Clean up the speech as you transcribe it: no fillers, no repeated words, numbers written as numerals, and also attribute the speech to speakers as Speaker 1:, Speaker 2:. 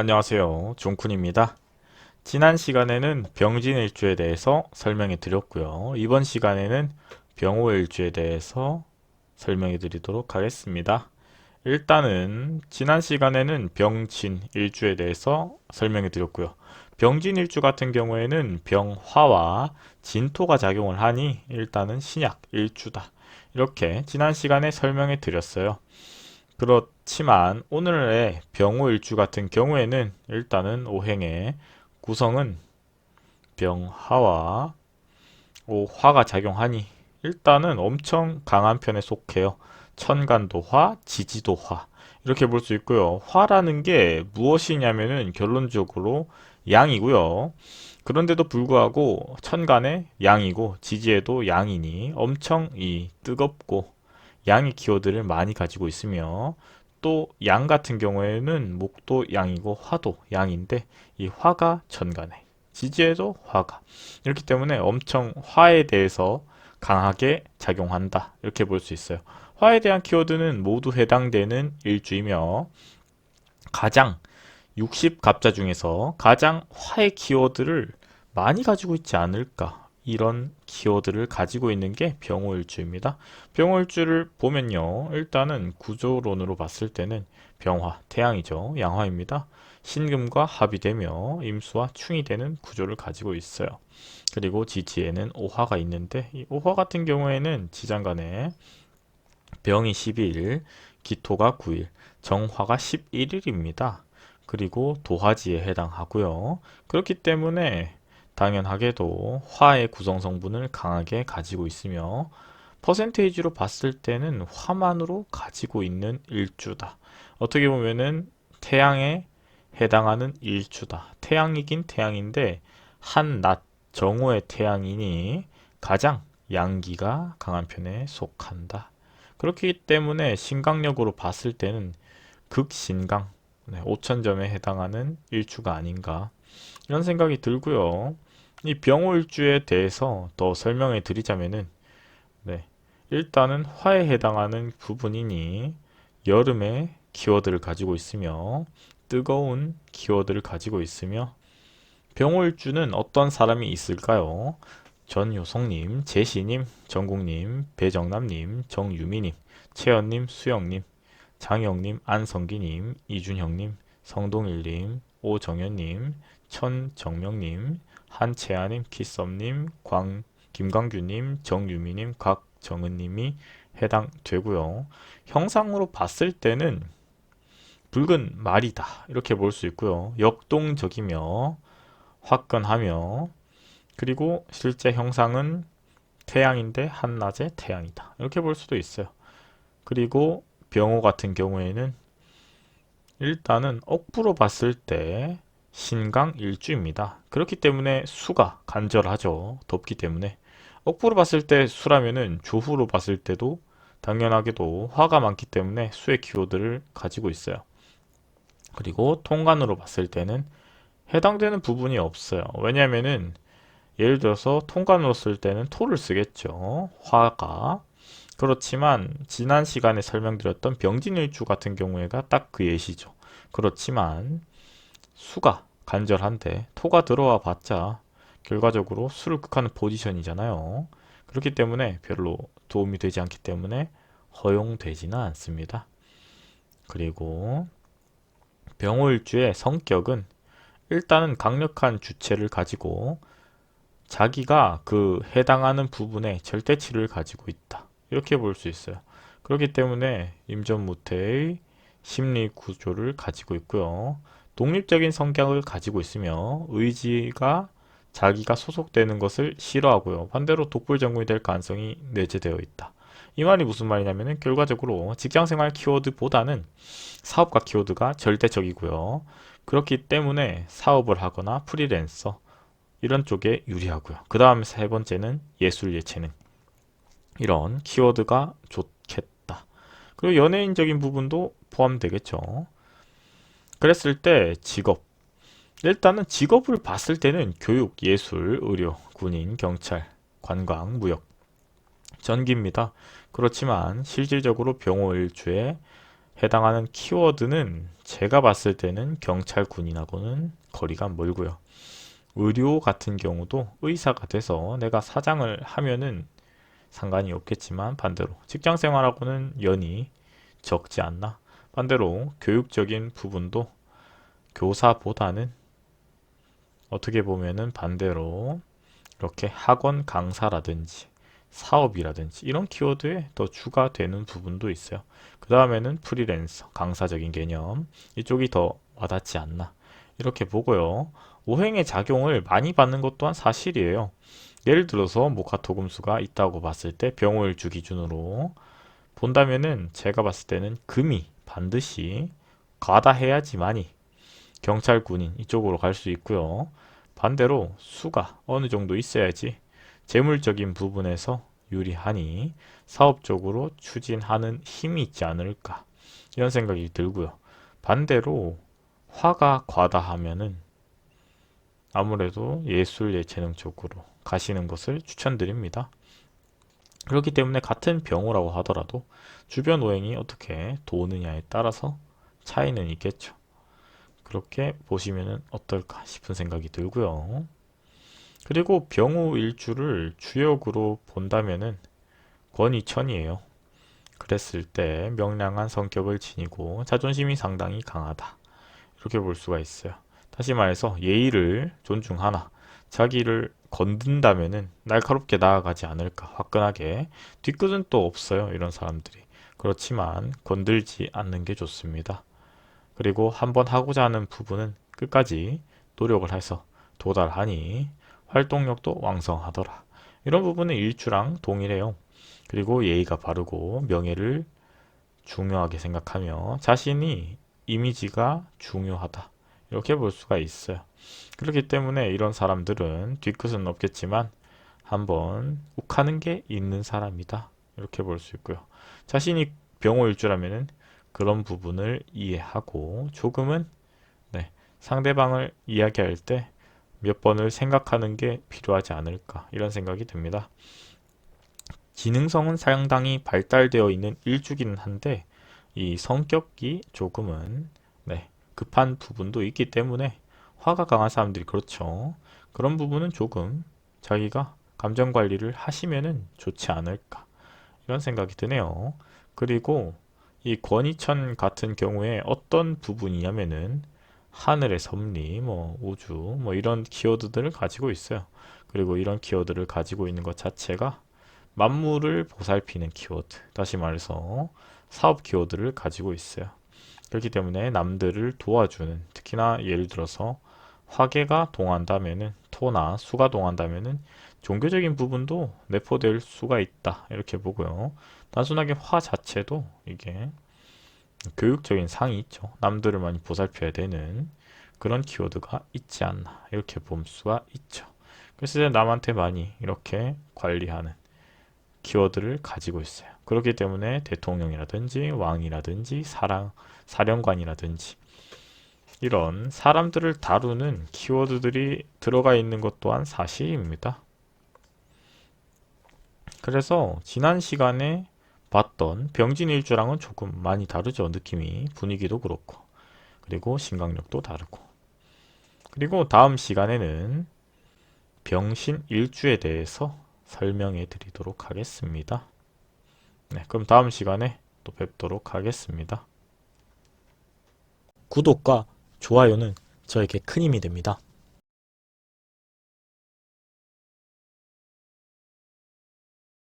Speaker 1: 안녕하세요. 종쿤입니다. 지난 시간에는 병진일주에 대해서 설명해 드렸고요. 이번 시간에는 병호일주에 대해서 설명해 드리도록 하겠습니다. 일단은 지난 시간에는 병진일주에 대해서 설명해 드렸고요. 병진일주 같은 경우에는 병화와 진토가 작용을 하니 일단은 신약일주다. 이렇게 지난 시간에 설명해 드렸어요. 그렇지만 오늘의 병호일주 같은 경우에는 일단은 오행의 구성은 병화와 오화가 작용하니 일단은 엄청 강한 편에 속해요. 천간도화, 지지도화 이렇게 볼 수 있고요. 화라는 게 무엇이냐면은 결론적으로 양이고요. 그런데도 불구하고 천간에 양이고 지지에도 양이니 엄청 이 뜨겁고 양의 키워드를 많이 가지고 있으며 또 양 같은 경우에는 목도 양이고 화도 양인데 이 화가 천간에 지지에도 화가 이렇기 때문에 엄청 화에 대해서 강하게 작용한다 이렇게 볼 수 있어요. 화에 대한 키워드는 모두 해당되는 일주이며 가장 60갑자 중에서 가장 화의 키워드를 많이 가지고 있지 않을까 이런 키워드를 가지고 있는 게 병호일주입니다. 병호일주를 보면요. 일단은 구조론으로 봤을 때는 병화, 태양이죠. 양화입니다. 신금과 합이 되며 임수와 충이 되는 구조를 가지고 있어요. 그리고 지지에는 오화가 있는데 이 오화 같은 경우에는 지장간에 병이 12일, 기토가 9일, 정화가 11일입니다. 그리고 도화지에 해당하고요. 그렇기 때문에 당연하게도 화의 구성 성분을 강하게 가지고 있으며 퍼센테이지로 봤을 때는 화만으로 가지고 있는 일주다. 어떻게 보면은 태양에 해당하는 일주다. 태양이긴 태양인데 한낮 정오의 태양이니 가장 양기가 강한 편에 속한다. 그렇기 때문에 신강력으로 봤을 때는 극신강 5천점에 해당하는 일주가 아닌가 이런 생각이 들고요. 이 병호일주에 대해서 더 설명해 드리자면은 네, 일단은 화에 해당하는 부분이니 여름의 키워드를 가지고 있으며 뜨거운 키워드를 가지고 있으며 병호일주는 어떤 사람이 있을까요? 전효성님, 제시님, 정국님, 배정남님, 정유미님, 채연님, 수영님, 장영님, 안성기님, 이준형님, 성동일님, 오정현님, 천정명님, 한채아님, 키썸님, 김광규님, 정유미님, 각정은님이 해당되고요. 형상으로 봤을 때는 붉은 말이다 이렇게 볼 수 있고요. 역동적이며 화끈하며 그리고 실제 형상은 태양인데 한낮의 태양이다 이렇게 볼 수도 있어요. 그리고 병호 같은 경우에는 일단은 억부로 봤을 때 신강일주입니다. 그렇기 때문에 수가 간절하죠. 덥기 때문에. 억부로 봤을 때 수라면은 조후로 봤을 때도 당연하게도 화가 많기 때문에 수의 키워드를 가지고 있어요. 그리고 통간으로 봤을 때는 해당되는 부분이 없어요. 왜냐면은 예를 들어서 통간으로 쓸 때는 토를 쓰겠죠. 화가. 그렇지만 지난 시간에 설명드렸던 병진일주 같은 경우에가 딱 그 예시죠. 그렇지만 수가 간절한데 토가 들어와 봤자 결과적으로 수를 극하는 포지션이잖아요. 그렇기 때문에 별로 도움이 되지 않기 때문에 허용되지는 않습니다. 그리고 병호일주의 성격은 일단은 강력한 주체를 가지고 자기가 그 해당하는 부분에 절대치를 가지고 있다. 이렇게 볼 수 있어요. 그렇기 때문에 임전무태의 심리 구조를 가지고 있고요. 독립적인 성격을 가지고 있으며 의지가 자기가 소속되는 것을 싫어하고요. 반대로 독불전공이 될 가능성이 내재되어 있다. 이 말이 무슨 말이냐면 결과적으로 직장생활 키워드보다는 사업가 키워드가 절대적이고요. 그렇기 때문에 사업을 하거나 프리랜서 이런 쪽에 유리하고요. 그 다음 세 번째는 예술 예체능. 이런 키워드가 좋겠다. 그리고 연예인적인 부분도 포함되겠죠. 그랬을 때 직업. 일단은 직업을 봤을 때는 교육, 예술, 의료, 군인, 경찰, 관광, 무역, 전기입니다. 그렇지만 실질적으로 병호일주에 해당하는 키워드는 제가 봤을 때는 경찰군인하고는 거리가 멀고요. 의료 같은 경우도 의사가 돼서 내가 사장을 하면은 상관이 없겠지만 반대로 직장 생활하고는 연이 적지 않나? 반대로 교육적인 부분도 교사보다는 어떻게 보면은 반대로 이렇게 학원 강사라든지 사업이라든지 이런 키워드에 더 추가되는 부분도 있어요. 그 다음에는 프리랜서, 강사적인 개념 이쪽이 더 와닿지 않나 이렇게 보고요. 오행의 작용을 많이 받는 것 또한 사실이에요. 예를 들어서 목화토금수가 있다고 봤을 때 병호일주 기준으로 본다면은 제가 봤을 때는 금이 반드시 과다해야지만이 경찰 군인 이쪽으로 갈 수 있고요. 반대로 수가 어느 정도 있어야지 재물적인 부분에서 유리하니 사업적으로 추진하는 힘이 있지 않을까 이런 생각이 들고요. 반대로 화가 과다하면은 아무래도 예술 예체능 쪽으로 가시는 것을 추천드립니다. 그렇기 때문에 같은 병호라고 하더라도 주변 오행이 어떻게 도느냐에 따라서 차이는 있겠죠. 그렇게 보시면 어떨까 싶은 생각이 들고요. 그리고 병우 일주를 주역으로 본다면은 권위천이에요. 그랬을 때 명랑한 성격을 지니고 자존심이 상당히 강하다. 이렇게 볼 수가 있어요. 다시 말해서 예의를 존중하나 자기를 건든다면은 날카롭게 나아가지 않을까 화끈하게 뒤끝은 또 없어요 이런 사람들이 그렇지만 건들지 않는 게 좋습니다. 그리고 한번 하고자 하는 부분은 끝까지 노력을 해서 도달하니 활동력도 왕성하더라. 이런 부분은 일주랑 동일해요. 그리고 예의가 바르고 명예를 중요하게 생각하며 자신이 이미지가 중요하다. 이렇게 볼 수가 있어요. 그렇기 때문에 이런 사람들은 뒤끝은 없겠지만 한번 욱하는 게 있는 사람이다. 이렇게 볼 수 있고요. 자신이 병호일주라면은 그런 부분을 이해하고 조금은 네, 상대방을 이야기할 때 몇 번을 생각하는 게 필요하지 않을까 이런 생각이 듭니다. 지능성은 상당히 발달되어 있는 일주기는 한데 이 성격이 조금은 네, 급한 부분도 있기 때문에 화가 강한 사람들이 그렇죠. 그런 부분은 조금 자기가 감정 관리를 하시면은 좋지 않을까 이런 생각이 드네요. 그리고 이 권위천 같은 경우에 어떤 부분이냐면은 하늘의 섭리, 뭐 우주, 뭐 이런 키워드들을 가지고 있어요. 그리고 이런 키워드를 가지고 있는 것 자체가 만물을 보살피는 키워드, 다시 말해서 사업 키워드를 가지고 있어요. 그렇기 때문에 남들을 도와주는, 특히나 예를 들어서 화계가 동한다면은 토나 수가 동한다면은 종교적인 부분도 내포될 수가 있다 이렇게 보고요. 단순하게 화 자체도 이게 교육적인 상이 있죠. 남들을 많이 보살펴야 되는 그런 키워드가 있지 않나 이렇게 볼 수가 있죠. 그래서 남한테 많이 이렇게 관리하는 키워드를 가지고 있어요. 그렇기 때문에 대통령이라든지 왕이라든지 사령관이라든지 이런 사람들을 다루는 키워드들이 들어가 있는 것 또한 사실입니다. 그래서 지난 시간에 봤던 병진일주랑은 조금 많이 다르죠. 느낌이 분위기도 그렇고 그리고 심각력도 다르고 그리고 다음 시간에는 병신일주에 대해서 설명해 드리도록 하겠습니다. 네, 그럼 다음 시간에 또 뵙도록 하겠습니다. 구독과 좋아요는 저에게 큰 힘이 됩니다.